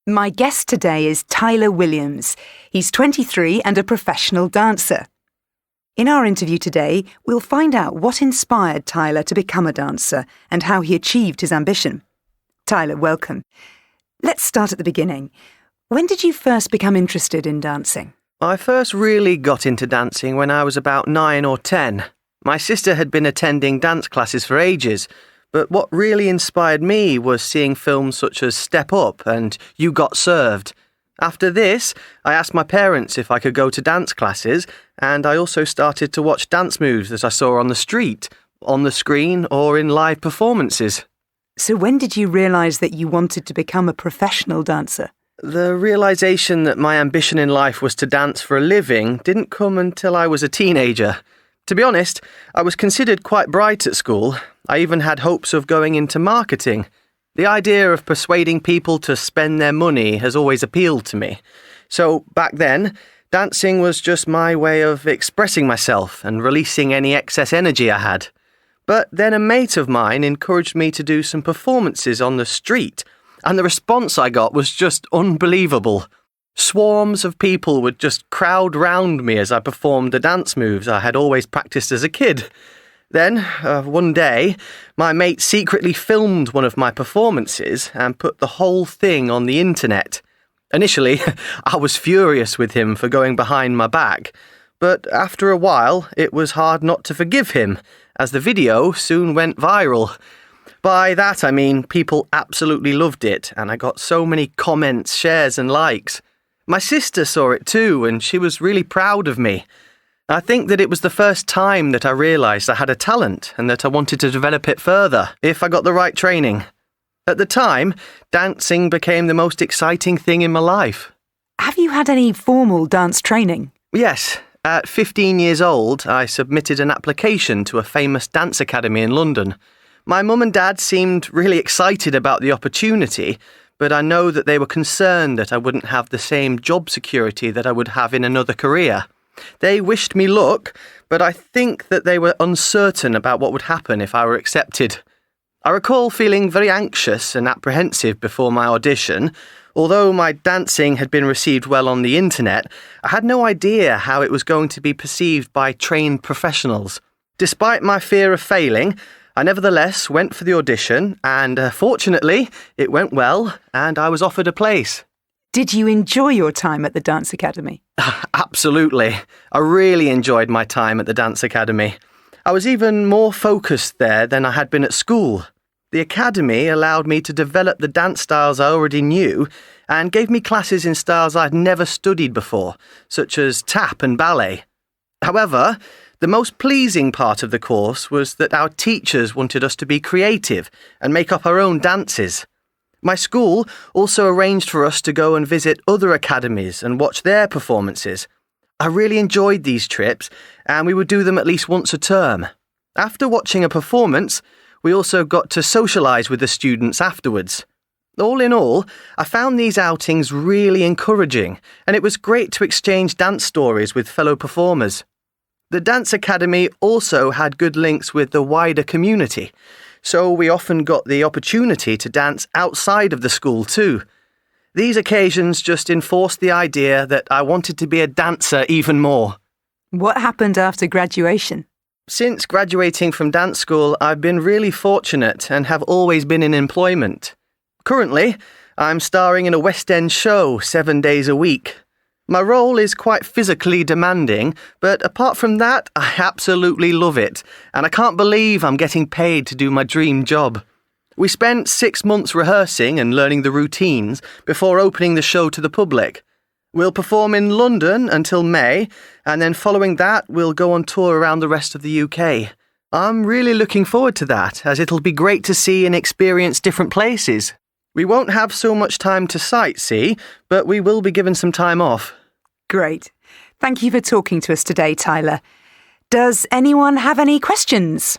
My guest today is Tyler Williams. He's 23 and a professional dancer. In our interview today, we'll find out what inspired Tyler to become a dancer and how he achieved his ambition. Tyler, welcome. Let's start at the beginning. When did you first become interested in dancing? I first really got into dancing when I was about 9 or 10. My sister had been attending dance classes for ages, but what really inspired me was seeing films such as Step Up and You Got Served. After this, I asked my parents if I could go to dance classes, and I also started to watch dance moves that I saw on the street, on the screen, or in live performances. So when did you realise that you wanted to become a professional dancer? The realisation that my ambition in life was to dance for a living didn't come until I was a teenager. To be honest, I was considered quite bright at school. I even had hopes of going into marketing. The idea of persuading people to spend their money has always appealed to me. So back then, dancing was just my way of expressing myself and releasing any excess energy I had. But then a mate of mine encouraged me to do some performances on the street, and the response I got was just unbelievable. Swarms of people would just crowd round me as I performed the dance moves I had always practiced as a kid. Then, one day, my mate secretly filmed one of my performances and put the whole thing on the internet. Initially, I was furious with him for going behind my back, but after a while, it was hard not to forgive him, as the video soon went viral. By that I mean people absolutely loved it, and I got so many comments, shares and likes. My sister saw it too, and she was really proud of me. I think that it was the first time that I realised I had a talent and that I wanted to develop it further if I got the right training. At the time, dancing became the most exciting thing in my life. Have you had any formal dance training? Yes. At 15 years old, I submitted an application to a famous dance academy in London. My mum and dad seemed really excited about the opportunity, but I know that they were concerned that I wouldn't have the same job security that I would have in another career. They wished me luck, but I think that they were uncertain about what would happen if I were accepted. I recall feeling very anxious and apprehensive before my audition. Although my dancing had been received well on the internet, I had no idea how it was going to be perceived by trained professionals. Despite my fear of failing, I nevertheless went for the audition, and fortunately, it went well, and I was offered a place. Did you enjoy your time at the dance academy? Absolutely. I really enjoyed my time at the dance academy. I was even more focused there than I had been at school. The academy allowed me to develop the dance styles I already knew and gave me classes in styles I'd never studied before, such as tap and ballet. However, the most pleasing part of the course was that our teachers wanted us to be creative and make up our own dances. My school also arranged for us to go and visit other academies and watch their performances. I really enjoyed these trips, and we would do them at least once a term. After watching a performance, we also got to socialise with the students afterwards. All in all, I found these outings really encouraging, and it was great to exchange dance stories with fellow performers. The Dance Academy also had good links with the wider community, so we often got the opportunity to dance outside of the school too. These occasions just enforced the idea that I wanted to be a dancer even more. What happened after graduation? Since graduating from dance school, I've been really fortunate and have always been in employment. Currently, I'm starring in a West End show 7 days a week. My role is quite physically demanding, but apart from that, I absolutely love it, and I can't believe I'm getting paid to do my dream job. We spent 6 months rehearsing and learning the routines before opening the show to the public. We'll perform in London until May, and then following that, we'll go on tour around the rest of the UK. I'm really looking forward to that, as it'll be great to see and experience different places. We won't have so much time to sightsee, but we will be given some time off. Great. Thank you for talking to us today, Tyler. Does anyone have any questions?